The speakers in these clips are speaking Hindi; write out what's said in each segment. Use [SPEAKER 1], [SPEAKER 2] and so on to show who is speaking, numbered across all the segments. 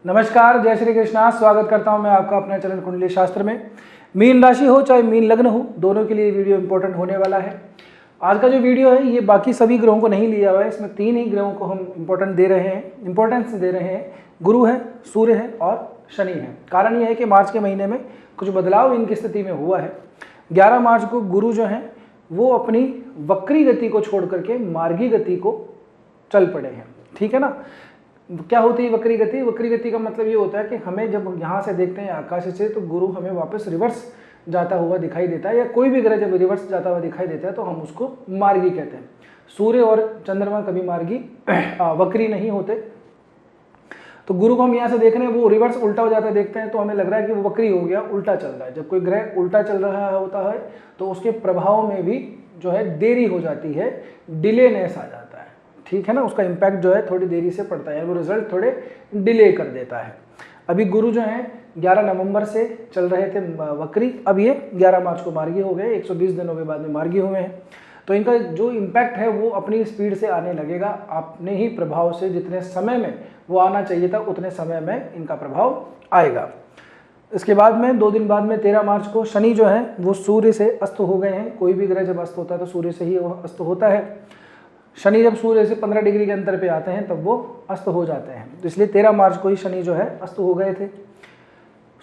[SPEAKER 1] नमस्कार, जय श्री कृष्णा। स्वागत करता हूं मैं आपका अपने चरण कुंडली शास्त्र में। मीन राशि हो चाहे मीन लग्न हो, दोनों के लिए वीडियो इंपॉर्टेंट होने वाला है। आज का जो वीडियो है ये बाकी सभी ग्रहों को नहीं लिया हुआ है, इसमें 3 ही ग्रहों को हम इंपॉर्टेंस दे रहे हैं। गुरु है, सूर्य है और शनि है। कारण यह है कि मार्च के महीने में कुछ बदलाव इनकी स्थिति में हुआ है। 11 मार्च को गुरु जो है वो अपनी वक्री गति को छोड़ करके मार्गी गति को चल पड़े हैं। ठीक है ना। क्या होती है वक्री गति? वक्री गति का मतलब ये होता है कि हमें जब यहाँ से देखते हैं आकाश से तो गुरु हमें वापस रिवर्स जाता हुआ दिखाई देता है, या कोई भी ग्रह जब रिवर्स जाता हुआ दिखाई देता है तो हम उसको मार्गी कहते हैं। सूर्य और चंद्रमा कभी मार्गी वक्री नहीं होते। तो गुरु को हम यहाँ से देख रहे हैं, वो रिवर्स उल्टा हो जाता है, देखते हैं तो हमें लग रहा है कि वो वक्री हो गया, उल्टा चल रहा है। जब कोई ग्रह उल्टा चल रहा होता है तो उसके प्रभाव में भी जो है देरी हो जाती है, डिलेनेस आ जाता है। ठीक है ना। उसका इम्पैक्ट जो है थोड़ी देरी से पड़ता है, वो रिजल्ट थोड़े डिले कर देता है। अभी गुरु जो है 11 नवंबर से चल रहे थे वक्री, अब ये 11 मार्च को मार्गी हो गए, 120 दिनों के बाद में मार्गी हुए हैं। तो इनका जो इम्पैक्ट है वो अपनी स्पीड से आने लगेगा, अपने ही प्रभाव से। जितने समय में वो आना चाहिए था उतने समय में इनका प्रभाव आएगा। इसके बाद में 2 दिन बाद में 13 मार्च को शनि जो है वो सूर्य से अस्त हो गए हैं। कोई भी ग्रह जब अस्त होता है तो सूर्य से ही वो अस्त होता है। शनि जब सूर्य से 15 डिग्री के अंतर पे आते हैं तब वो अस्त हो जाते हैं, तो इसलिए 13 मार्च को ही शनि जो है अस्त हो गए थे।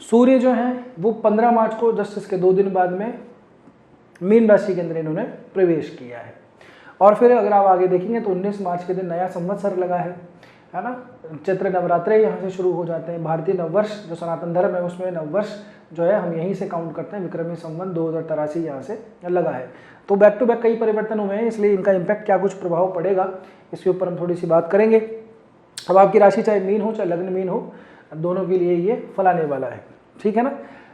[SPEAKER 1] सूर्य जो है वो 15 मार्च को जस्ट इसके 2 दिन बाद में मीन राशि के अंदर इन्होंने प्रवेश किया है। और फिर अगर आप आगे देखेंगे तो 19 मार्च के दिन नया संवत्सर लगा है ना। चैत्र नवरात्रे यहाँ से शुरू हो जाते हैं। भारतीय नववर्ष जो सनातन धर्म है उसमें नववर्ष जो है हम यहीं से काउंट करते हैं। विक्रमी संवत 2083 यहाँ से लगा है। तो बैक टू बैक कई परिवर्तन हुए हैं, इसलिए इनका इम्पैक्ट क्या कुछ प्रभाव पड़ेगा इसके ऊपर हम थोड़ी सी बात करेंगे। अब आपकी राशि चाहे मीन हो चाहे लग्न मीन हो, दोनों के लिए ये फल आने वाला है। ठीक है ना।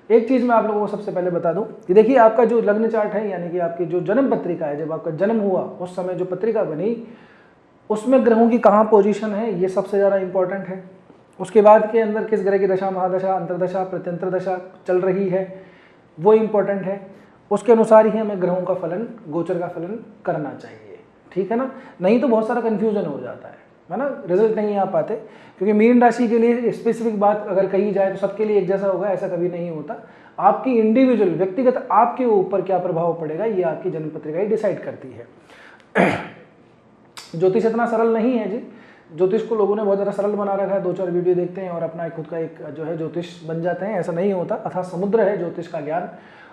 [SPEAKER 1] एक चीज़ मैं आप लोगों को सबसे पहले बता दूं कि देखिए आपका जो लग्न चार्ट है, यानी कि आपकी जो जन्म पत्रिका है, जब आपका जन्म हुआ उस समय जो पत्रिका बनी उसमें ग्रहों की कहाँ पोजीशन है ये सबसे ज़्यादा इंपॉर्टेंट है। उसके बाद के अंदर किस ग्रह की दशा, महादशा, अंतरदशा, प्रत्यंतर दशा चल रही है वो इम्पोर्टेंट है। उसके अनुसार ही हमें ग्रहों का फलन, गोचर का फलन करना चाहिए। ठीक है ना। नहीं तो बहुत सारा कन्फ्यूजन हो जाता है ना, रिजल्ट नहीं आ पाते। क्योंकि मीन राशि के लिए स्पेसिफिक बात अगर कही जाए तो सबके लिए एक जैसा होगा, ऐसा कभी नहीं होता। आपकी इंडिविजुअल व्यक्तिगत आपके ऊपर क्या प्रभाव पड़ेगा ये आपकी जन्म पत्रिका ही डिसाइड करती है। ज्योतिष इतना सरल नहीं है जी। ज्योतिष को लोगों ने बहुत ज़्यादा सरल बना रखा है। 2-4 वीडियो देखते हैं और अपना खुद का एक जो है ज्योतिष बन जाते हैं। ऐसा नहीं होता। अथाह समुद्र है ज्योतिष का ज्ञान,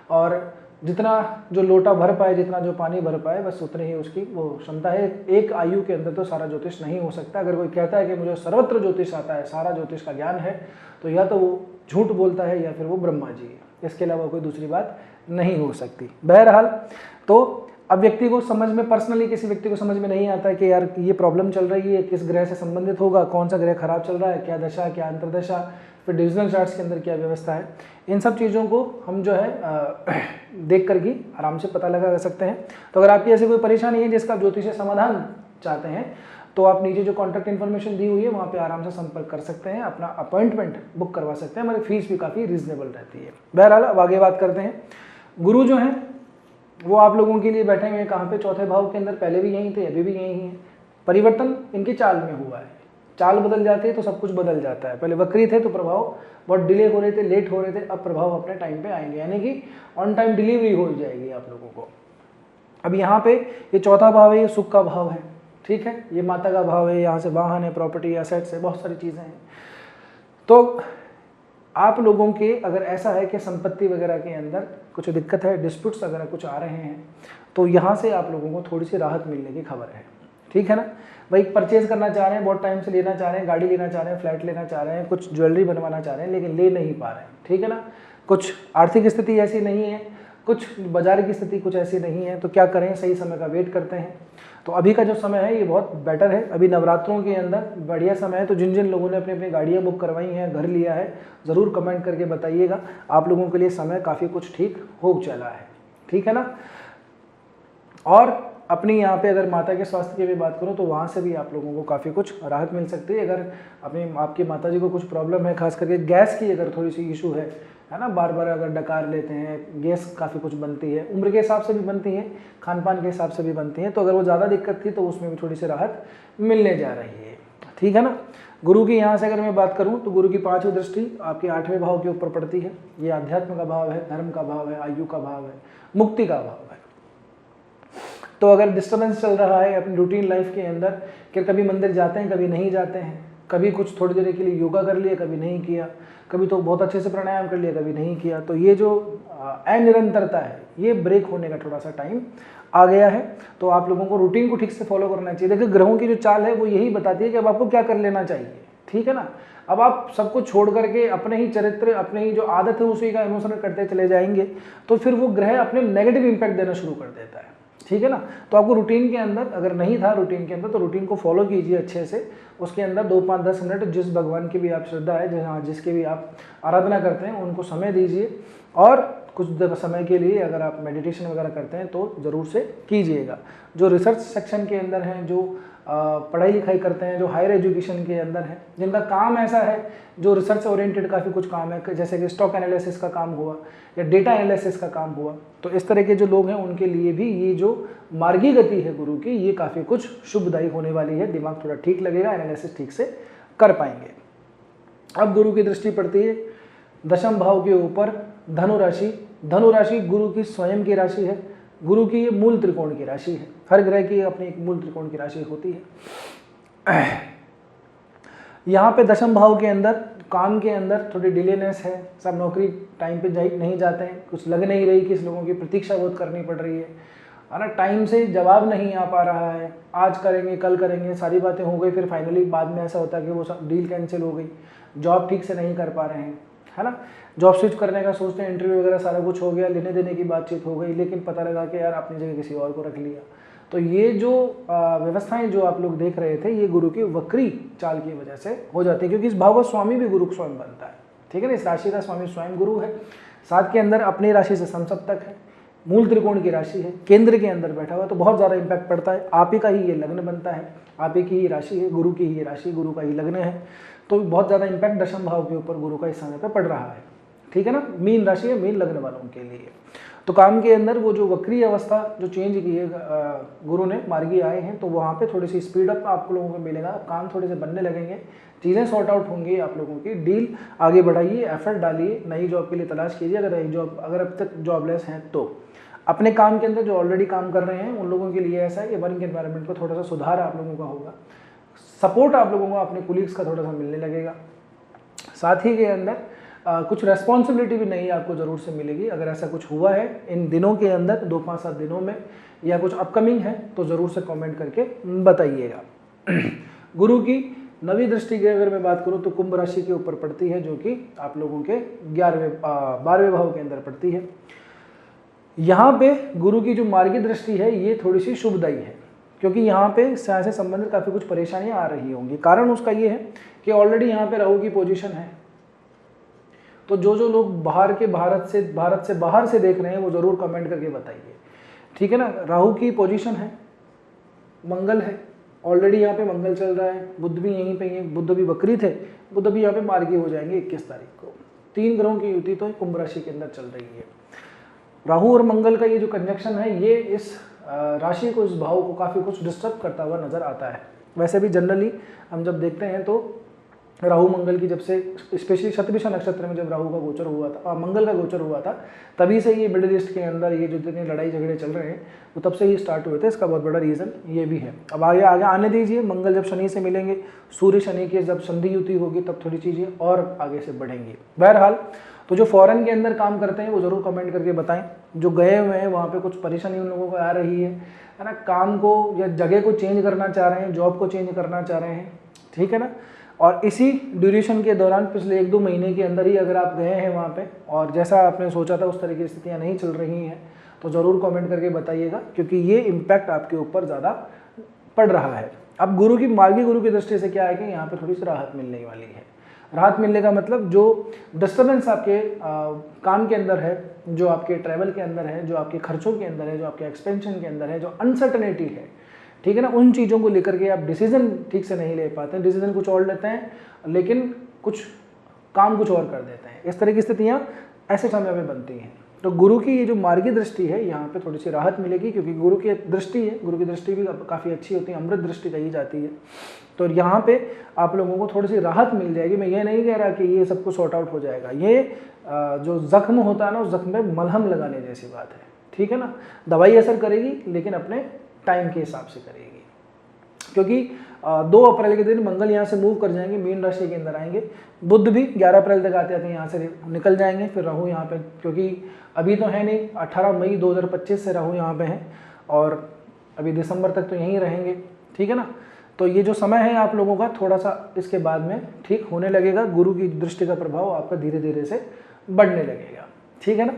[SPEAKER 1] और जितना जो लोटा भर पाए, जितना जो पानी भर पाए, बस उतनी ही उसकी वो क्षमता है। एक आयु के अंदर तो सारा ज्योतिष नहीं हो सकता। अगर कोई कहता है कि मुझे सर्वत्र ज्योतिष आता है, सारा ज्योतिष का ज्ञान है, तो या तो वो झूठ बोलता है या फिर वो ब्रह्मा जी है। इसके अलावा कोई दूसरी बात नहीं हो सकती। बहरहाल तो अब व्यक्ति को समझ में, पर्सनली किसी व्यक्ति को समझ में नहीं आता है कि यार ये प्रॉब्लम चल रही है, किस ग्रह से संबंधित होगा, कौन सा ग्रह खराब चल रहा है, क्या दशा, क्या अंतरदशा, फिर डिविजनल चार्ट्स के अंदर क्या व्यवस्था है। इन सब चीज़ों को हम जो है देख कर ही आराम से पता लगा सकते हैं। तो अगर आपकी ऐसी कोई परेशानी है जिसका ज्योतिषीय समाधान चाहते हैं तो आप नीचे जो कॉन्टैक्ट इन्फॉर्मेशन दी हुई है वहाँ पे आराम से संपर्क कर सकते हैं, अपना अपॉइंटमेंट बुक करवा सकते हैं। हमारी फीस भी काफ़ी रीजनेबल रहती है। बहरहाल अब आगे बात करते हैं। गुरु जो है वो आप लोगों के लिए बैठे हुए हैं कहाँ पे? चौथे भाव के अंदर। पहले भी यहीं थे, अभी भी यहीं हैं। परिवर्तन इनकी चाल में हुआ है। चाल बदल जाती है तो सब कुछ बदल जाता है। पहले वक्री थे तो प्रभाव बहुत डिले हो रहे थे, लेट हो रहे थे, अब प्रभाव अपने टाइम पे आएंगे, यानी कि ऑन टाइम डिलीवरी हो जाएगी आप लोगों को। अब यहाँ पे ये चौथा भाव है, ये सुख का भाव है। ठीक है। ये माता का भाव है, यहाँ से वाहन है, प्रॉपर्टी, एसेट्स है, बहुत सारी चीज़ें हैं। तो आप लोगों के अगर ऐसा है कि संपत्ति वगैरह के अंदर कुछ दिक्कत है, डिस्प्यूट्स वगैरह कुछ आ रहे हैं, तो यहाँ से आप लोगों को थोड़ी सी राहत मिलने की खबर है। ठीक है ना। भाई परचेज करना चाह रहे हैं, बहुत टाइम से लेना चाह रहे हैं, गाड़ी लेना चाह रहे हैं, फ्लैट लेना चाह रहे हैं, कुछ ज्वेलरी बनवाना चाह रहे हैं, लेकिन ले नहीं पा रहे हैं। ठीक है ना। कुछ आर्थिक स्थिति ऐसी नहीं है, कुछ बाजार की स्थिति कुछ ऐसी नहीं है, तो क्या करें? सही समय का वेट करते हैं। तो अभी का जो समय है ये बहुत बेटर है। अभी नवरात्रों के अंदर बढ़िया समय है। तो जिन जिन लोगों ने अपनी अपनी गाड़ियाँ बुक करवाई हैं, घर लिया है, ज़रूर कमेंट करके बताइएगा। आप लोगों के लिए समय काफ़ी कुछ ठीक हो चला है। ठीक है ना। और अपनी यहाँ पे अगर माता के स्वास्थ्य की भी बात करूँ तो वहाँ से भी आप लोगों को काफ़ी कुछ राहत मिल सकती है। अगर अपनी आपकी माता जी को कुछ प्रॉब्लम है, खास करके गैस की अगर थोड़ी सी इशू है ना, बार बार अगर डकार लेते हैं, गैस काफ़ी कुछ बनती है, उम्र के हिसाब से भी बनती है, खान पान के हिसाब से भी बनती है, तो अगर वो ज़्यादा दिक्कत थी तो उसमें भी थोड़ी सी राहत मिलने जा रही है। ठीक है ना। गुरु की यहाँ से अगर मैं बात करूँ तो गुरु की 5वीं दृष्टि आपके 8वें भाव के ऊपर पड़ती है। ये आध्यात्म का भाव है, धर्म का भाव है, आयु का भाव है, मुक्ति का भाव है। तो अगर डिस्टर्बेंस चल रहा है अपनी रूटीन लाइफ के अंदर कि कभी मंदिर जाते हैं, कभी नहीं जाते हैं, कभी कुछ थोड़ी देर के लिए योगा कर लिया, कभी नहीं किया, कभी तो बहुत अच्छे से प्राणायाम कर लिया, कभी नहीं किया, तो ये जो अनिरंतरता है ये ब्रेक होने का थोड़ा सा टाइम आ गया है। तो आप लोगों को रूटीन को ठीक से फॉलो करना चाहिए। देखिए ग्रहों की जो चाल है वो यही बताती है कि अब आपको क्या कर लेना चाहिए, ठीक है ना। अब आप सब कुछ छोड़ करके अपने ही चरित्र, अपने ही जो आदत है उसी का अनुसरण करते चले जाएंगे तो फिर वो ग्रह अपने नेगेटिव इंपैक्ट देना शुरू कर देता है, ठीक है ना। तो आपको रूटीन के अंदर अगर नहीं था रूटीन के अंदर तो रूटीन को फॉलो कीजिए अच्छे से। उसके अंदर 2, 5, 10 मिनट जिस भगवान की भी आप श्रद्धा है, जहाँ जिसके भी आप आराधना करते हैं उनको समय दीजिए। और कुछ समय के लिए अगर आप मेडिटेशन वगैरह करते हैं तो ज़रूर से कीजिएगा। जो रिसर्च सेक्शन के अंदर हैं, जो पढ़ाई लिखाई करते हैं, जो हायर एजुकेशन के अंदर है, जिनका काम ऐसा है, जो रिसर्च ओरिएंटेड काफ़ी कुछ काम है, जैसे कि स्टॉक एनालिसिस का काम हुआ या डेटा एनालिसिस का काम हुआ, तो इस तरह के जो लोग हैं उनके लिए भी ये जो मार्गी गति है गुरु की, ये काफ़ी कुछ शुभदायी होने वाली है। दिमाग थोड़ा ठीक लगेगा, एनालिसिस ठीक से कर पाएंगे। अब गुरु की दृष्टि पड़ती है 10वें भाव के ऊपर, धनु राशि। धनु राशि गुरु की स्वयं की राशि है। गुरु की ये मूल त्रिकोण की राशि है। हर ग्रह की अपनी एक मूल त्रिकोण की राशि होती है। यहाँ पे 10वें भाव के अंदर काम के अंदर थोड़ी डिलेनेस है, सब नौकरी टाइम पे नहीं जाते हैं, कुछ लग नहीं रही, किस लोगों की प्रतीक्षा बहुत करनी पड़ रही है ना, टाइम से जवाब नहीं आ पा रहा है, आज करेंगे कल करेंगे, सारी बातें हो गई, फिर फाइनली बाद में ऐसा होता है कि वो सब डील कैंसिल हो गई, जॉब ठीक से नहीं कर पा रहे हैं, है ना। जॉब स्विच करने का सोचते हैं, इंटरव्यू वगैरह सारा कुछ हो गया, लेने देने की बातचीत हो गई, लेकिन पता लगा कि यार अपनी जगह किसी और को रख लिया। तो ये जो व्यवस्थाएं जो आप लोग देख रहे थे ये गुरु की वक्री चाल की वजह से हो जाती है, क्योंकि इस भाव का स्वामी भी गुरु स्वयं बनता है, ठीक है ना। इस राशि का स्वामी स्वयं गुरु है, साथ के अंदर अपनी राशि से समसप्तक है, मूल त्रिकोण की राशि है, केंद्र के अंदर बैठा हुआ, तो बहुत ज़्यादा इंपैक्ट पड़ता है। आप ही का ही ये लग्न बनता है, आप ही की ही राशि है, गुरु की ही राशि, गुरु का ही लग्न है, तो बहुत ज़्यादा इंपैक्ट 10वें भाव के ऊपर गुरु का इस समय पर पड़ रहा है, ठीक है ना। मीन राशि है, मीन लग्न वालों के लिए। तो काम के अंदर वो जो वक्री अवस्था जो चेंज की है गुरु ने, मार्गी आए हैं, तो वहाँ पे थोड़ी सी स्पीड अप आप लोगों को मिलेगा, काम थोड़े से बनने लगेंगे, चीज़ें सॉर्ट आउट होंगी आप लोगों की, डील आगे बढ़ाइए, एफर्ट डालिए, नई जॉब के लिए तलाश कीजिए। अगर अब तक जॉबलेस हैं तो अपने काम के अंदर जो ऑलरेडी काम कर रहे हैं उन लोगों के लिए ऐसा है कि वर्क एनवायरनमेंट को थोड़ा सा सुधार आप लोगों का होगा, सपोर्ट आप लोगों को अपने कुलीग्स का थोड़ा सा मिलने लगेगा, साथ ही के अंदर कुछ रेस्पॉन्सिबिलिटी भी नहीं आपको ज़रूर से मिलेगी। अगर ऐसा कुछ हुआ है इन दिनों के अंदर, 2, 5, 7 दिनों में, या कुछ अपकमिंग है तो ज़रूर से कमेंट करके बताइएगा। गुरु की 9वीं दृष्टि की अगर मैं बात करूं तो कुंभ राशि के ऊपर पड़ती है, जो कि आप लोगों के 12वें भाव के अंदर पड़ती है। यहाँ पे गुरु की जो मार्गी दृष्टि है ये थोड़ी सी शुभदायी है, क्योंकि यहाँ पे से संबंधित काफ़ी कुछ परेशानियाँ आ रही होंगी। कारण उसका ये है कि ऑलरेडी यहाँ पे राहु की पोजीशन है, तो जो लोग भारत से बाहर से देख रहे हैं वो ज़रूर कमेंट करके बताइए, ठीक है ना। राहु की पोजीशन है, मंगल है, ऑलरेडी यहाँ पे मंगल चल रहा है, बुध भी यहीं पे है, बुध भी वक्री थे, बुध भी यहाँ पे मार्गी हो जाएंगे 21 तारीख को। 3 ग्रहों की युति तो कुंभ राशि के अंदर चल रही है। राहु और मंगल का ये जो कंजक्शन है ये इस राशि को, इस भाव को काफ़ी कुछ डिस्टर्ब करता हुआ नजर आता है। वैसे भी जनरली हम जब देखते हैं तो राहु मंगल की, जब से स्पेशली शतभिषा नक्षत्र में जब राहु का गोचर हुआ था, मंगल का गोचर हुआ था, तभी से ये मिडिल ईस्ट के अंदर ये जो जितने लड़ाई झगड़े चल रहे हैं वो तब से ही स्टार्ट हुए थे। इसका बहुत बड़ा रीज़न ये भी है। अब आगे आने दीजिए, मंगल जब शनि से मिलेंगे, सूर्य शनि की जब संधि युति होगी तब थोड़ी चीज़ें और आगे से बढ़ेंगी। बहरहाल तो जो फॉरेन के अंदर काम करते हैं वो ज़रूर कमेंट करके बताएं, जो गए हुए हैं वहाँ पे कुछ परेशानी उन लोगों को आ रही है ना, काम को या जगह को चेंज करना चाह रहे हैं, जॉब को चेंज करना चाह रहे हैं, ठीक है ना। और इसी ड्यूरेशन के दौरान पिछले 1-2 महीने के अंदर ही अगर आप गए हैं वहाँ पे और जैसा आपने सोचा था उस तरह की स्थितियाँ नहीं चल रही हैं तो ज़रूर कमेंट करके बताइएगा, क्योंकि ये इम्पैक्ट आपके ऊपर ज़्यादा पड़ रहा है। अब गुरु की मार्गी गुरु की दृष्टि से क्या है कि यहाँ पे थोड़ी सी राहत मिलने वाली है। राहत मिलने का मतलब जो डिस्टर्बेंस आपके काम के अंदर है, जो आपके ट्रैवल के अंदर है, जो आपके खर्चों के अंदर है, जो आपके एक्सपेंशन के अंदर है, जो अनसर्टनिटी है, ठीक है ना, उन चीज़ों को लेकर के आप डिसीजन ठीक से नहीं ले पाते हैं, डिसीजन कुछ और लेते हैं लेकिन कुछ काम कुछ और कर देते हैं। इस तरह की स्थितियाँ ऐसे समय में बनती हैं, तो गुरु की ये जो मार्गी दृष्टि है यहाँ पे थोड़ी सी राहत मिलेगी, क्योंकि गुरु की दृष्टि है, गुरु की दृष्टि भी काफ़ी अच्छी होती है, अमृत दृष्टि कही जाती है। तो यहाँ पे आप लोगों को थोड़ी सी राहत मिल जाएगी। मैं ये नहीं कह रहा कि ये सब कुछ सॉर्ट आउट हो जाएगा, ये जो जख्म होता है ना उस जख्म में मलहम लगाने जैसी बात है, ठीक है ना। दवाई असर करेगी लेकिन अपने टाइम के हिसाब से करेगी, क्योंकि 2 अप्रैल के दिन मंगल यहाँ से मूव कर जाएंगे, मीन राशि के अंदर आएंगे। बुध भी 11 अप्रैल तक आते आते यहाँ से निकल जाएंगे, फिर राहु यहाँ पे, क्योंकि अभी तो है नहीं, 18 मई 2025 से राहु यहाँ पे है और अभी दिसंबर तक तो यहीं रहेंगे, ठीक है ना। तो ये जो समय है आप लोगों का थोड़ा सा इसके बाद में ठीक होने लगेगा, गुरु की दृष्टि का प्रभाव आपका धीरे धीरे से बढ़ने लगेगा, ठीक है ना।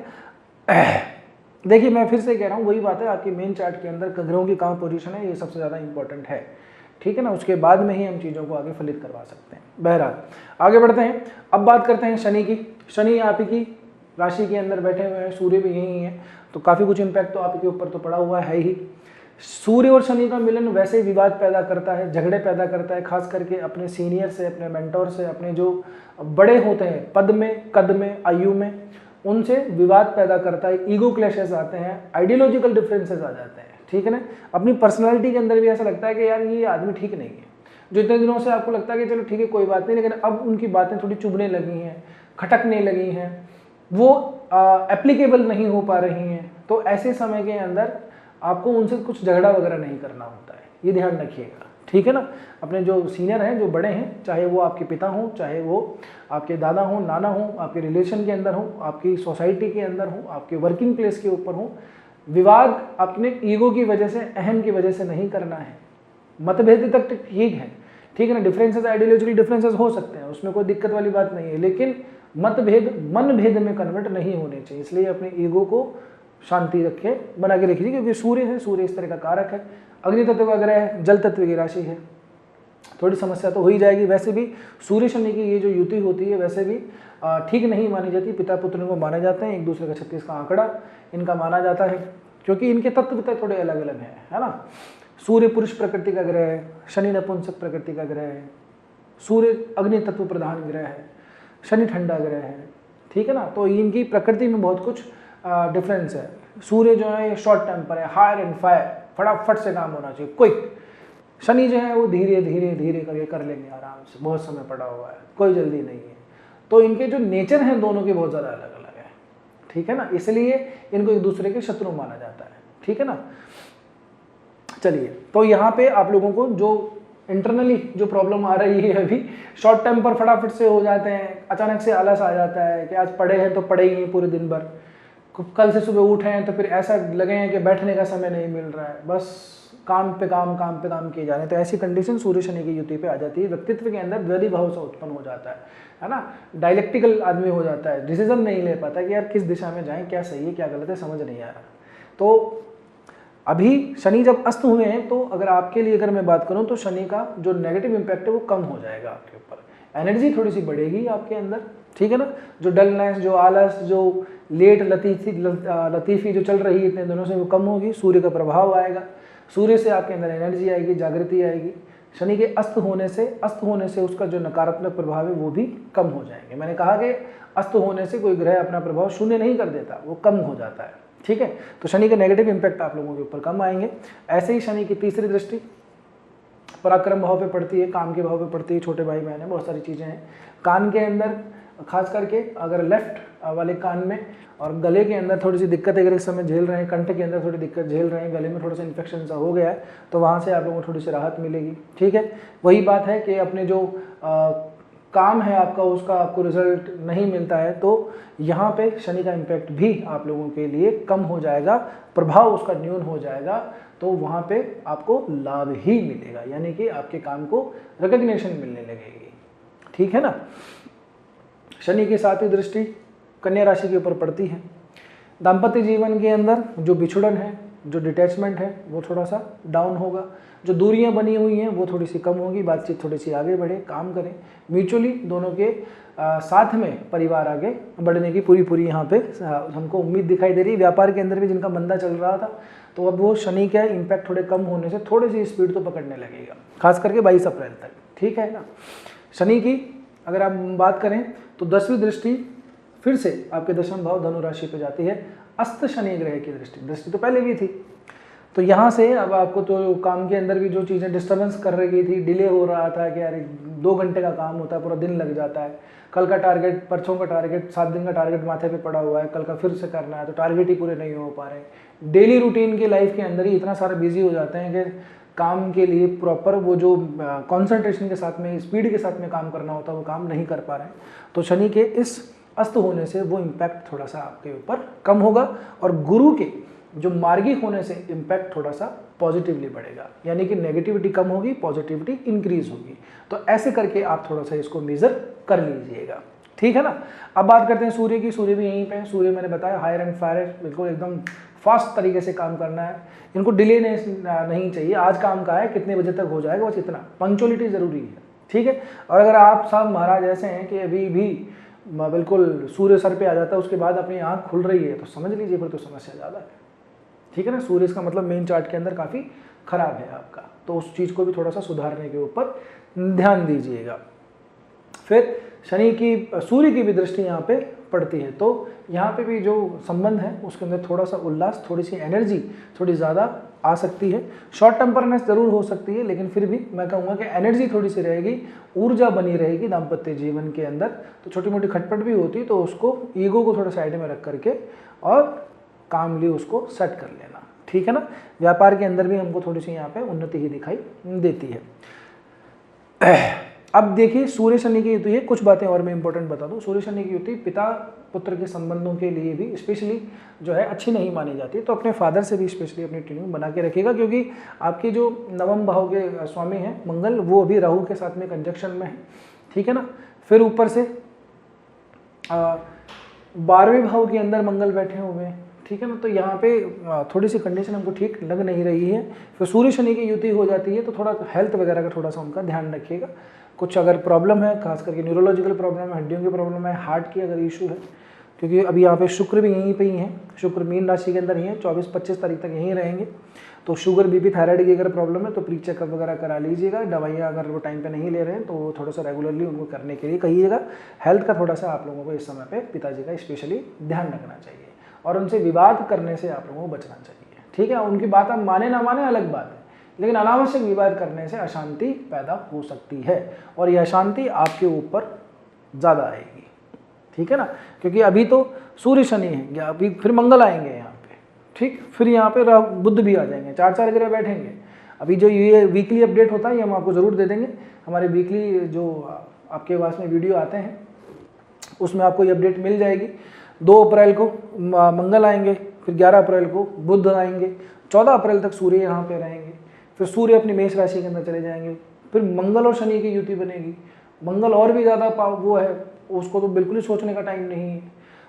[SPEAKER 1] देखिए मैं फिर से कह रहा हूँ, वही बात है, आपकी मेन चार्ट के अंदर ग्रहों की कहाँ पोजीशन है ये सबसे ज़्यादा इंपॉर्टेंट है, ठीक है ना। उसके बाद में ही हम चीज़ों को आगे फलित करवा सकते हैं। बहरहाल आगे बढ़ते हैं, अब बात करते हैं शनि की। शनि आप ही की राशि के अंदर बैठे हुए हैं, सूर्य भी यही है, तो काफ़ी कुछ इम्पैक्ट तो आपके ऊपर तो पड़ा हुआ है ही। सूर्य और शनि का मिलन वैसे ही विवाद पैदा करता है, झगड़े पैदा करता है, खास करके अपने सीनियर से, अपने मेंटोर से, अपने जो बड़े होते हैं पद में, कद में, आयु में, उनसे विवाद पैदा करता है, ईगो क्लैशेस आते हैं, आइडियोलॉजिकल डिफरेंसेस आ जाते हैं, ठीक है ना। अपनी पर्सनालिटी के अंदर भी ऐसा लगता है कि यार ये आदमी ठीक नहीं है। जो इतने दिनों से आपको लगता है कि चलो ठीक है कोई बात नहीं, लेकिन अब उनकी बातें थोड़ी चुभने लगी हैं, खटकने लगी हैं, वो एप्लीकेबल नहीं हो पा रही हैं, तो ऐसे समय के अंदर आपको उनसे कुछ झगड़ा वगैरह नहीं करना होता है, ये ध्यान रखिएगा, ठीक है ना। अपने जो सीनियर हैं, जो बड़े हैं, चाहे वो आपके पिता हों, चाहे वो आपके दादा हों, नाना हों, आपके रिलेशन के अंदर हों, आपकी सोसाइटी के अंदर हों, आपके वर्किंग प्लेस के ऊपर हों, विवाद अपने ईगो की वजह से, अहम की वजह से नहीं करना है। मतभेद तक ठीक है, ठीक है ना, डिफरेंसेस, आइडियोलॉजिकल डिफरेंसेस हो सकते हैं, उसमें कोई दिक्कत वाली बात नहीं है, लेकिन मतभेद मन भेद में कन्वर्ट नहीं होने चाहिए। इसलिए अपने ईगो को शांति रखे, बना के रखिए, क्योंकि सूर्य है, सूर्य इस तरह का कारक है, अग्नि तत्व का ग्रह है, जल तत्व की राशि है, थोड़ी समस्या तो हो ही जाएगी। वैसे भी सूर्य शनि की ये जो युति होती है वैसे भी ठीक नहीं मानी जाती, पिता पुत्र को माने जाते हैं, एक दूसरे का 36 का आंकड़ा इनका माना जाता है, क्योंकि इनके तत्व थोड़े अलग अलग हैं, है ना। सूर्य पुरुष प्रकृति का ग्रह है, शनि नपुंसक प्रकृति का ग्रह है, सूर्य अग्नि तत्व प्रधान ग्रह है, शनि ठंडा ग्रह है, ठीक है ना। तो इनकी प्रकृति में बहुत कुछ डिफरेंस है। सूर्य जो है शॉर्ट टेम्पर है, हायर एंड फायर, फटाफट से काम होना चाहिए, क्विक। शनि जो है वो धीरे धीरे धीरे करके कर लेंगे आराम से, बहुत समय पड़ा हुआ है, कोई जल्दी नहीं है। तो इनके जो नेचर हैं दोनों के बहुत ज़्यादा अलग अलग है, ठीक है ना, इसलिए इनको एक दूसरे के शत्रु माना जाता है, ठीक है ना। चलिए, तो यहाँ पे आप लोगों को जो इंटरनली जो प्रॉब्लम आ रही है अभी, शॉर्ट टेम्पर फटाफट से हो जाते हैं, अचानक से आलस आ जाता है कि आज पढ़े हैं तो पढ़े ही हैं पूरे दिन भर, कल से सुबह उठे हैं तो फिर ऐसा लगे हैं कि बैठने का समय नहीं मिल रहा है, बस काम पे काम, काम पे काम किए जा रहे हैं। तो ऐसी कंडीशन सूर्य शनि की युति पे आ जाती है, व्यक्तित्व के अंदर द्वैधी भाव सा उत्पन्न हो जाता है ना, डायलेक्टिकल आदमी हो जाता है, डिसीजन नहीं ले पाता कि यार किस दिशा में जाएं, क्या सही है क्या गलत है, समझ नहीं आ रहा। तो अभी शनि जब अस्त हुए हैं, तो अगर आपके लिए अगर मैं बात करूं तो शनि का जो नेगेटिव इम्पैक्ट है वो कम हो जाएगा आपके ऊपर, एनर्जी थोड़ी सी बढ़ेगी आपके अंदर, ठीक है ना। जो डलनेस, जो आलस, जो लेट लतीफ़ी जो चल रही है इतने दिनों से, वो कम होगी, सूर्य का प्रभाव आएगा, सूर्य से आपके अंदर एनर्जी आएगी, जागृति आएगी। शनि के अस्त होने से उसका जो नकारात्मक प्रभाव है वो भी कम हो जाएंगे। मैंने कहा कि अस्त होने से कोई ग्रह अपना प्रभाव शून्य नहीं कर देता, वो कम हो जाता है, ठीक है। तो शनि के नेगेटिव इंपैक्ट आप लोगों के ऊपर कम आएंगे। ऐसे ही शनि की तीसरी दृष्टि पराक्रम भाव पे पड़ती है, काम के भाव पे पड़ती है, छोटे भाई बहन है, बहुत सारी चीज़ें हैं। कान के अंदर खास करके अगर लेफ्ट वाले कान में और गले के अंदर थोड़ी सी दिक्कत अगर इस समय झेल रहे हैं, कंठ के अंदर थोड़ी दिक्कत झेल रहे हैं, गले में थोड़ा सा इन्फेक्शन सा हो गया है, तो वहाँ से आप लोगों को थोड़ी सी राहत मिलेगी, ठीक है। वही बात है कि अपने जो काम है आपका, उसका आपको रिजल्ट नहीं मिलता है, तो यहाँ पे शनि का इम्पैक्ट भी आप लोगों के लिए कम हो जाएगा, प्रभाव उसका न्यून हो जाएगा, तो वहाँ पे आपको लाभ ही मिलेगा, यानी कि आपके काम को रिकग्निशन मिलने लगेगी, ठीक है ना। शनि की सातवीं दृष्टि कन्या राशि के ऊपर पड़ती है। दाम्पत्य जीवन के अंदर जो बिछुड़न है, जो डिटैचमेंट है, वो थोड़ा सा डाउन होगा, जो दूरियां बनी हुई हैं वो थोड़ी सी कम होगी, बातचीत थोड़ी सी आगे बढ़े, काम करें म्यूचुअली, दोनों के साथ में परिवार आगे बढ़ने की पूरी यहाँ पे हमको उम्मीद दिखाई दे रही है। व्यापार के अंदर भी जिनका मंदा चल रहा था, तो अब वो शनि का इम्पैक्ट थोड़े कम होने से थोड़ी सी स्पीड तो पकड़ने लगेगा, खास करके 22 अप्रैल तक, ठीक है ना। शनि की अगर आप बात करें तो 10वीं दृष्टि फिर से आपके दशम भाव धनु राशि पे जाती है अस्त शनि ग्रह की दृष्टि तो पहले भी थी। तो यहाँ से अब आपको तो काम के अंदर भी जो चीज़ें डिस्टर्बेंस कर रही थी, डिले हो रहा था कि यार 2 घंटे का काम होता है, पूरा दिन लग जाता है, कल का टारगेट, परसों का टारगेट, 7 दिन का टारगेट माथे पे पड़ा हुआ है, कल का फिर से करना है, तो टारगेट ही पूरे नहीं हो पा रहे। डेली रूटीन की लाइफ के अंदर ही इतना सारा बिजी हो जाते हैं कि काम के लिए प्रॉपर वो जो कॉन्सेंट्रेशन के साथ में, स्पीड के साथ में काम करना होता है, वो काम नहीं कर पा रहे हैं। तो शनि के इस अस्त होने से वो इम्पैक्ट थोड़ा सा आपके ऊपर कम होगा, और गुरु के जो मार्गी होने से इम्पैक्ट थोड़ा सा पॉजिटिवली बढ़ेगा, यानी कि नेगेटिविटी कम होगी, पॉजिटिविटी इंक्रीज होगी। तो ऐसे करके आप थोड़ा सा इसको मेजर कर लीजिएगा, ठीक है ना। अब बात करते हैं सूर्य की। सूर्य भी यहीं पे है। सूर्य मैंने बताया हायर एंड फायर, बिल्कुल एकदम फास्ट तरीके से काम करना है, इनको डिले नहीं चाहिए। आज काम का है, कितने बजे तक हो जाएगा, बस इतना, पंक्चुअलिटी ज़रूरी है, ठीक है। और अगर आप साहब महाराज ऐसे हैं कि अभी भी बिल्कुल सूर्य सर पे आ जाता है, उसके बाद अपनी आँख खुल रही है, तो समझ लीजिए फिर तो समस्या ज़्यादा है, ठीक है ना। सूर्य इसका मतलब मेन चार्ट के अंदर काफ़ी खराब है आपका, तो उस चीज़ को भी थोड़ा सा सुधारने के ऊपर ध्यान दीजिएगा। फिर शनि की, सूर्य की भी दृष्टि यहाँ पे पड़ती है, तो यहाँ पे भी जो संबंध है उसके अंदर थोड़ा सा उल्लास, थोड़ी सी एनर्जी थोड़ी ज़्यादा आ सकती है। शॉर्ट टेम्परनेस ज़रूर हो सकती है, लेकिन फिर भी मैं कहूँगा कि एनर्जी थोड़ी सी रहेगी, ऊर्जा बनी रहेगी दाम्पत्य जीवन के अंदर। तो छोटी मोटी खटपट भी होती, तो उसको, ईगो को थोड़ा साइड में रख करके और कामली उसको सेट कर लेना, ठीक है ना। व्यापार के अंदर भी हमको थोड़ी सी यहाँ पे उन्नति ही दिखाई देती है। अब देखिए सूर्य शनि की युति है, कुछ बातें और मैं इंपॉर्टेंट बता दूं। सूर्य शनि की युति पिता पुत्र के संबंधों के लिए भी स्पेशली जो है अच्छी नहीं मानी जाती, तो अपने फादर से भी स्पेशली अपनी ट्यूनिंग बना के रखिएगा, क्योंकि आपके जो नवम भाव के स्वामी हैं मंगल, वो अभी राहु के साथ में कंजक्शन में है, ठीक है ना। फिर ऊपर से 12वें भाव के अंदर मंगल बैठे हुए हैं, ठीक है ना। तो यहाँ पे थोड़ी सी कंडीशन हमको ठीक लग नहीं रही है। फिर सूर्य शनि की युति हो जाती है, तो थोड़ा हेल्थ वगैरह का थोड़ा सा उनका ध्यान रखिएगा। कुछ अगर प्रॉब्लम है, खास करके न्यूरोलॉजिकल प्रॉब्लम है, हड्डियों की प्रॉब्लम है, हार्ट की अगर इशू है, क्योंकि अभी यहाँ पे शुक्र भी यहीं पे ही है, शुक्र मीन राशि के अंदर ही है, 24-25 तारीख तक यहीं रहेंगे। तो शुगर, बीपी, थायराइड की अगर प्रॉब्लम है तो प्री चेकअप वगैरह करा लीजिएगा। दवाइयाँ अगर वो टाइम पे नहीं ले रहे हैं तो थोड़ा सा रेगुलरली उनको करने के लिए कहिएगा। हेल्थ का थोड़ा सा आप लोगों को इस समय पे पिताजी का स्पेशली ध्यान रखना चाहिए, और उनसे विवाद करने से आप लोगों को बचना चाहिए, ठीक है। उनकी बात आप माने ना माने अलग बात है, लेकिन अनावश्यक विवाद करने से अशांति पैदा हो सकती है, और यह अशांति आपके ऊपर ज़्यादा आएगी, ठीक है ना। क्योंकि अभी तो सूर्य शनि है, अभी फिर मंगल आएंगे यहाँ पे, ठीक। फिर यहाँ पे बुध भी आ जाएंगे, 4 ग्रह बैठेंगे। अभी जो ये वीकली अपडेट होता है ये हम आपको ज़रूर दे देंगे। हमारे वीकली जो आपके पास में वीडियो आते हैं उसमें आपको ये अपडेट मिल जाएगी। 2 अप्रैल को मंगल आएंगे, फिर 11 अप्रैल को बुध आएंगे, 14 अप्रैल तक सूर्य यहाँ पे रहेंगे, फिर सूर्य अपनी मेष राशि के अंदर चले जाएंगे, फिर मंगल और शनि की युति बनेगी। मंगल और भी ज़्यादा वो है, उसको तो बिल्कुल ही सोचने का टाइम नहीं है,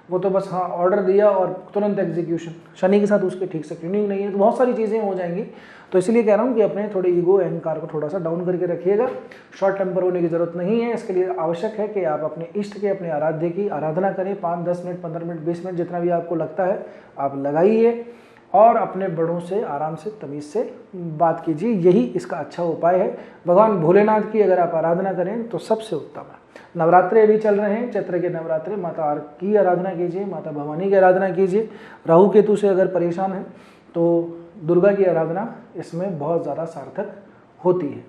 [SPEAKER 1] वो तो बस हाँ ऑर्डर दिया और तुरंत एग्जीक्यूशन। शनि के साथ उसके ठीक से ट्यूनिंग नहीं है, तो बहुत सारी चीज़ें हो जाएंगी। तो इसलिए कह रहा हूँ कि अपने थोड़े ईगो, अहंकार को थोड़ा सा डाउन करके रखिएगा। शॉर्ट टेम्पर होने की ज़रूरत नहीं है। इसके लिए आवश्यक है कि आप अपने इष्ट के, अपने आराध्य की आराधना करें। 5-10 मिनट, 15 मिनट, 20 मिनट, जितना भी आपको लगता है आप लगाइए, और अपने बड़ों से आराम से, तमीज़ से बात कीजिए। यही इसका अच्छा उपाय है। भगवान भोलेनाथ की अगर आप आराधना करें तो सबसे उत्तम है। नवरात्रे अभी चल रहे हैं, चैत्र के नवरात्रे, माता की आराधना कीजिए, माता भवानी की आराधना कीजिए। राहु केतु से अगर परेशान हैं तो दुर्गा की आराधना इसमें बहुत ज़्यादा सार्थक होती है,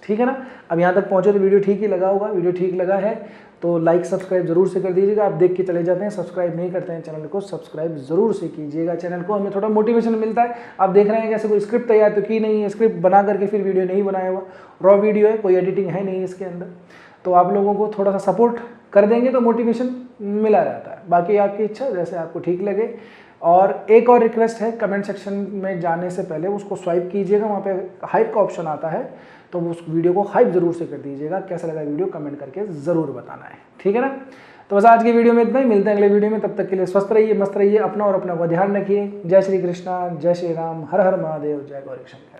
[SPEAKER 1] ठीक है ना। अब यहाँ तक पहुँचे तो वीडियो ठीक ही लगा होगा। वीडियो ठीक लगा है तो लाइक सब्सक्राइब जरूर से कर दीजिएगा। आप देख के चले जाते हैं, सब्सक्राइब नहीं करते हैं चैनल को, सब्सक्राइब जरूर से कीजिएगा चैनल को। हमें थोड़ा मोटिवेशन मिलता है। आप देख रहे हैं कैसे कोई स्क्रिप्ट तैयार तो की नहीं है, स्क्रिप्ट बना करके फिर वीडियो नहीं बनाया हुआ, रॉ वीडियो है, कोई एडिटिंग है नहीं इसके अंदर। तो आप लोगों को थोड़ा सा सपोर्ट कर देंगे तो मोटिवेशन मिला रहता है। बाकी आपकी इच्छा, जैसे आपको ठीक लगे। और एक और रिक्वेस्ट है, कमेंट सेक्शन में जाने से पहले उसको स्वाइप कीजिएगा, वहाँ पे हाइप का ऑप्शन आता है, तो उस वीडियो को हाइप जरूर से कर दीजिएगा। कैसा लगा वीडियो कमेंट करके ज़रूर बताना है, ठीक है ना। तो बस आज की वीडियो में इतना ही, मिलते हैं अगले वीडियो में। तब तक के लिए स्वस्थ रहिए, मस्त रहिए, अपना और अपना को ध्यान रखिए। जय श्री कृष्णा, जय श्री राम, हर हर महादेव, जय गौरी शंकर।